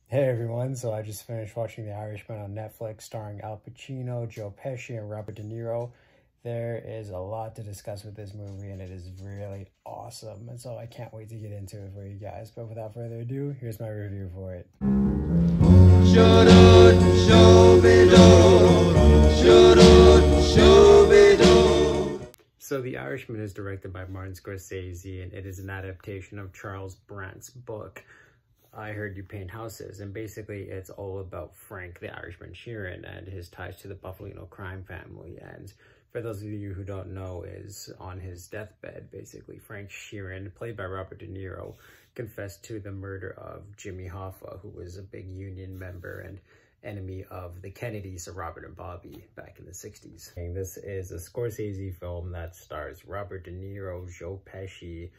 Hey everyone, so I just finished watching The Irishman on Netflix starring Al Pacino, Joe Pesci, and Robert De Niro. There is a lot to discuss with this movie and it is really awesome, and so I can't wait to get into it for you guys. But without further ado, here's my review for it. So The Irishman is directed by Martin Scorsese and it is an adaptation of Charles Brandt's book, I Heard You Paint Houses, and basically it's all about Frank the Irishman Sheeran and his ties to the Buffalo crime family. And for those of you who don't know, is on his deathbed, basically Frank Sheeran, played by Robert De Niro, confessed to the murder of Jimmy Hoffa, who was a big union member and enemy of the Kennedys, so Robert and Bobby, back in the 60s. And this is a Scorsese film that stars Robert De Niro, Joe Pesci,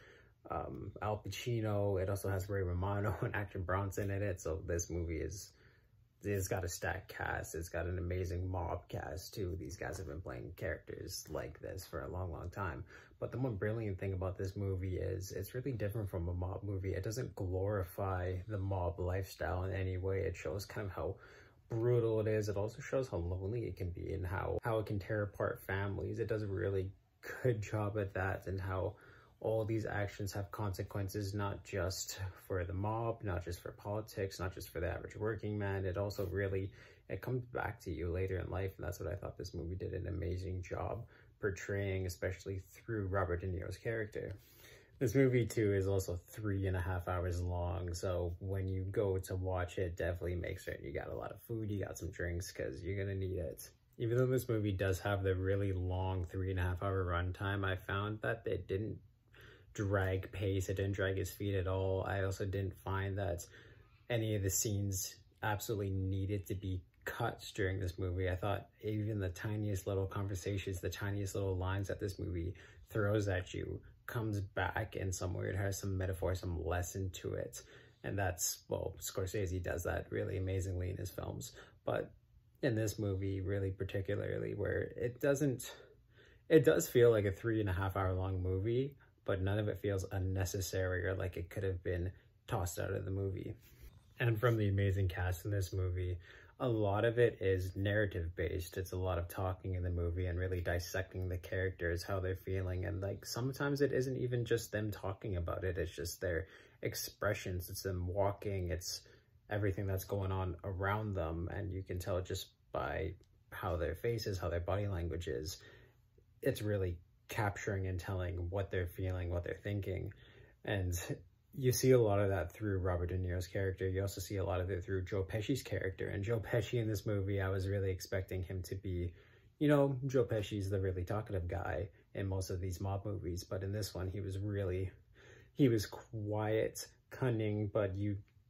Al Pacino. It also has Ray Romano and Action Bronson in it, so this movie it's got a stacked cast. It's got an amazing mob cast too. These guys have been playing characters like this for a long time. But the one brilliant thing about this movie is it's really different from a mob movie. It doesn't glorify the mob lifestyle in any way. It shows kind of how brutal it is. It also shows how lonely it can be and how it can tear apart families. It does a really good job at that, and how all these actions have consequences, not just for the mob, not just for politics, not just for the average working man. It also really, it comes back to you later in life, and that's what I thought this movie did an amazing job portraying, especially through Robert De Niro's character. This movie too is also 3.5 hours long, so when you go to watch it, definitely make sure you got a lot of food, you got some drinks, because you're gonna need it. Even though this movie does have the really long 3.5 hour runtime, I found that it didn't drag pace, it didn't drag his feet at all. I also didn't find that any of the scenes absolutely needed to be cut during this movie. I thought even the tiniest little conversations, the tiniest little lines that this movie throws at you comes back in somewhere. It has some metaphor, some lesson to it, and that's, well, Scorsese does that really amazingly in his films. But in this movie, really particularly, where it does feel like a 3.5 hour long movie, but none of it feels unnecessary or like it could have been tossed out of the movie. And from the amazing cast in this movie, a lot of it is narrative based. It's a lot of talking in the movie and really dissecting the characters, how they're feeling. And like sometimes it isn't even just them talking about it, it's just their expressions, it's them walking, it's everything that's going on around them. And you can tell just by how their faces, how their body language is, it's really capturing and telling what they're feeling, what they're thinking. And you see a lot of that through Robert De Niro's character. You also see a lot of it through Joe Pesci's character. And Joe Pesci in this movie, I was really expecting him to be, you know, Joe Pesci's the really talkative guy in most of these mob movies. But in this one, he was quiet, cunning, but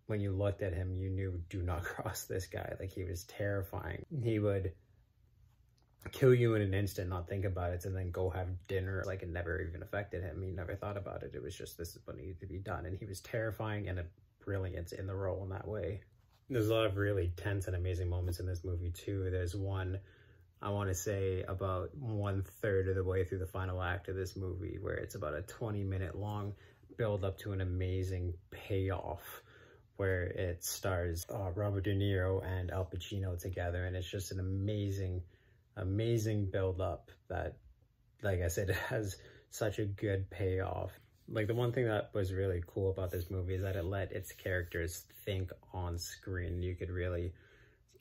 when you looked at him, you knew, do not cross this guy. Like, he was terrifying. He would kill you in an instant, not think about it, and then go have dinner. Like, it never even affected him. He never thought about it. It was just, this is what needed to be done. And he was terrifying and a brilliant in the role in that way. There's a lot of really tense and amazing moments in this movie too. There's one, I want to say about 1/3 of the way through the final act of this movie, where it's about a 20-minute long build up to an amazing payoff, where it stars Robert De Niro and Al Pacino together. And it's just an amazing build up that, like I said, it has such a good payoff. Like, the one thing that was really cool about this movie is that it let its characters think on screen. You could really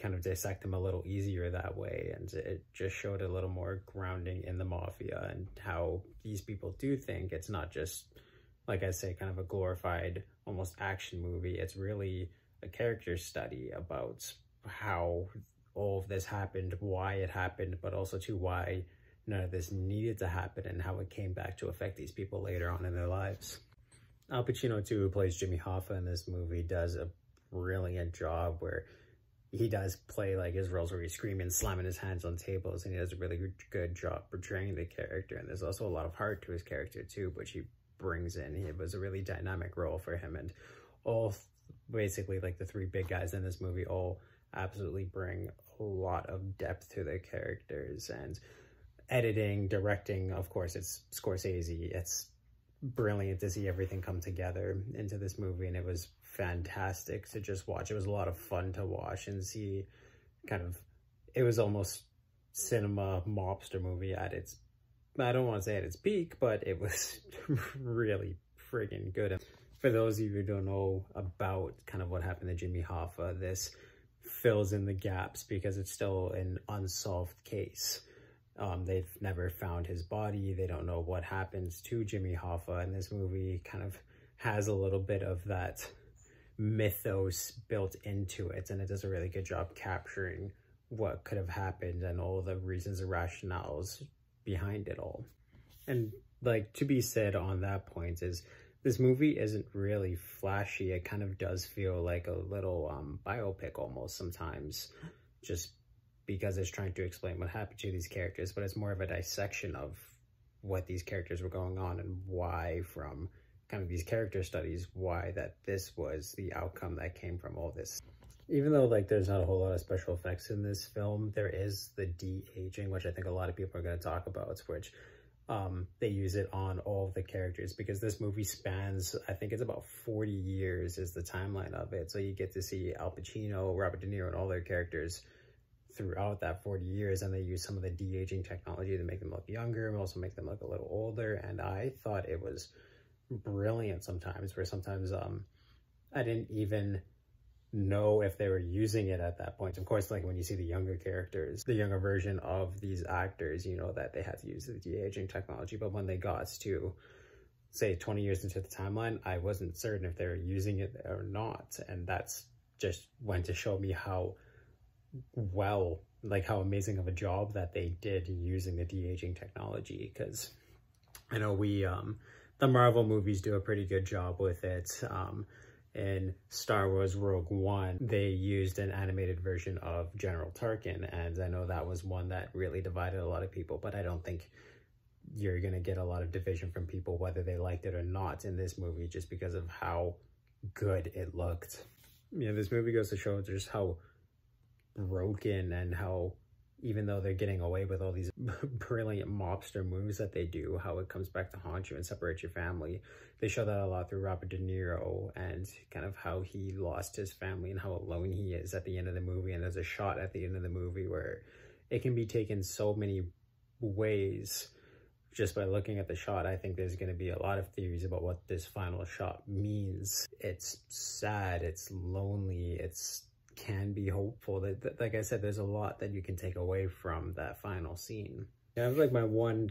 kind of dissect them a little easier that way, and it just showed a little more grounding in the mafia and how these people do think. It's not just, like I say, kind of a glorified almost action movie. It's really a character study about how all of this happened, why it happened, but also to why none of this needed to happen and how it came back to affect these people later on in their lives. Al Pacino too, who plays Jimmy Hoffa in this movie, does a brilliant job where he does play like his roles where he's screaming, slamming his hands on tables, and he does a really good job portraying the character. And there's also a lot of heart to his character too, which he brings in. It was a really dynamic role for him, and all basically like the three big guys in this movie all absolutely bring a lot of depth to their characters. And editing, directing, of course, it's Scorsese. It's brilliant to see everything come together into this movie, and it was fantastic to just watch. It was a lot of fun to watch and see kind of, it was almost cinema mobster movie at its, I don't want to say at its peak, but it was really friggin' good. And for those of you who don't know about kind of what happened to Jimmy Hoffa, this fills in the gaps because it's still an unsolved case. They've never found his body. They don't know what happens to Jimmy Hoffa, and this movie kind of has a little bit of that mythos built into it, and it does a really good job capturing what could have happened and all the reasons and rationales behind it all. And like, to be said on that point is, this movie isn't really flashy. It kind of does feel like a little biopic almost sometimes, just because it's trying to explain what happened to these characters, but it's more of a dissection of what these characters were going on and why, from kind of these character studies, why that this was the outcome that came from all this. Even though like there's not a whole lot of special effects in this film, there is the de-aging, which I think a lot of people are going to talk about, which they use it on all of the characters, because this movie spans, I think it's about 40 years is the timeline of it. So you get to see Al Pacino, Robert De Niro, and all their characters throughout that 40 years, and they use some of the de-aging technology to make them look younger and also make them look a little older. And I thought it was brilliant sometimes, where sometimes I didn't even know if they were using it at that point. Of course, like when you see the younger characters, the younger version of these actors, you know that they had to use the de-aging technology. But when they got to, say, 20 years into the timeline, I wasn't certain if they were using it or not. And that's just went to show me how well, like how amazing of a job that they did using the de-aging technology. Because I know the Marvel movies do a pretty good job with it. In Star Wars Rogue One, they used an animated version of General Tarkin, and I know that was one that really divided a lot of people, but I don't think you're going to get a lot of division from people whether they liked it or not in this movie, just because of how good it looked. You know, this movie goes to show just how broken, and how, even though they're getting away with all these brilliant mobster moves that they do, how it comes back to haunt you and separate your family. They show that a lot through Robert De Niro, and kind of how he lost his family and how alone he is at the end of the movie. And there's a shot at the end of the movie where it can be taken so many ways just by looking at the shot. I think there's going to be a lot of theories about what this final shot means. It's sad, it's lonely, it's can be hopeful. That like I said, there's a lot that you can take away from that final scene. I have like my one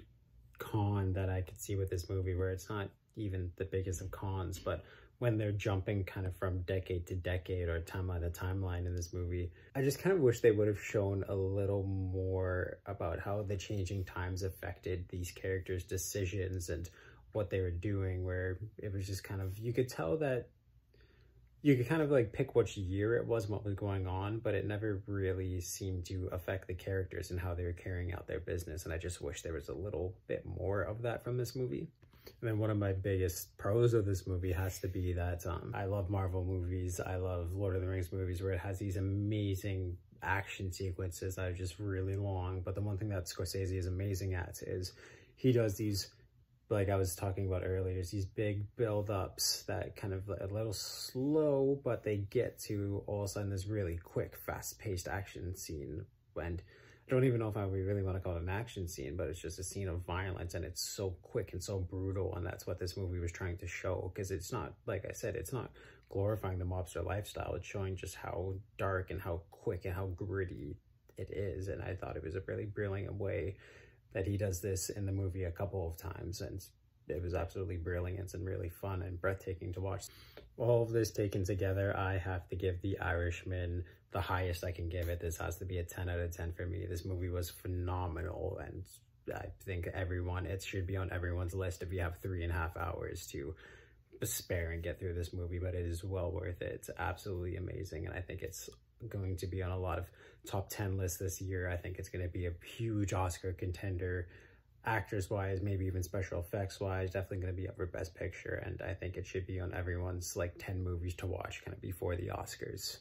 con that I could see with this movie, where it's not even the biggest of cons, but when they're jumping kind of from decade to decade or timeline to timeline in this movie, I just kind of wish they would have shown a little more about how the changing times affected these characters' decisions and what they were doing, where it was just kind of, you could tell that you could kind of like pick which year it was and what was going on, but it never really seemed to affect the characters and how they were carrying out their business. And I just wish there was a little bit more of that from this movie. And then one of my biggest pros of this movie has to be that I love Marvel movies. I love Lord of the Rings movies, where it has these amazing action sequences that are just really long. But the one thing that Scorsese is amazing at is he does these, like I was talking about earlier, is these big build-ups that kind of a little slow, but they get to all of a sudden this really quick, fast-paced action scene. And I don't even know if I really want to call it an action scene, but it's just a scene of violence, and it's so quick and so brutal, and that's what this movie was trying to show. Because it's not, like I said, it's not glorifying the mobster lifestyle. It's showing just how dark and how quick and how gritty it is. And I thought it was a really brilliant way that he does this in the movie a couple of times, and it was absolutely brilliant and really fun and breathtaking to watch. All of this taken together, I have to give The Irishman the highest I can give it. This has to be a 10 out of 10 for me. This movie was phenomenal, and I think it should be on everyone's list if you have 3.5 hours to spare and get through this movie, but it is well worth it. It's absolutely amazing, and I think it's going to be on a lot of top 10 lists this year. I think it's going to be a huge Oscar contender, actors wise, maybe even special effects wise. Definitely going to be up for Best Picture, and I think it should be on everyone's like 10 movies to watch kind of before the Oscars.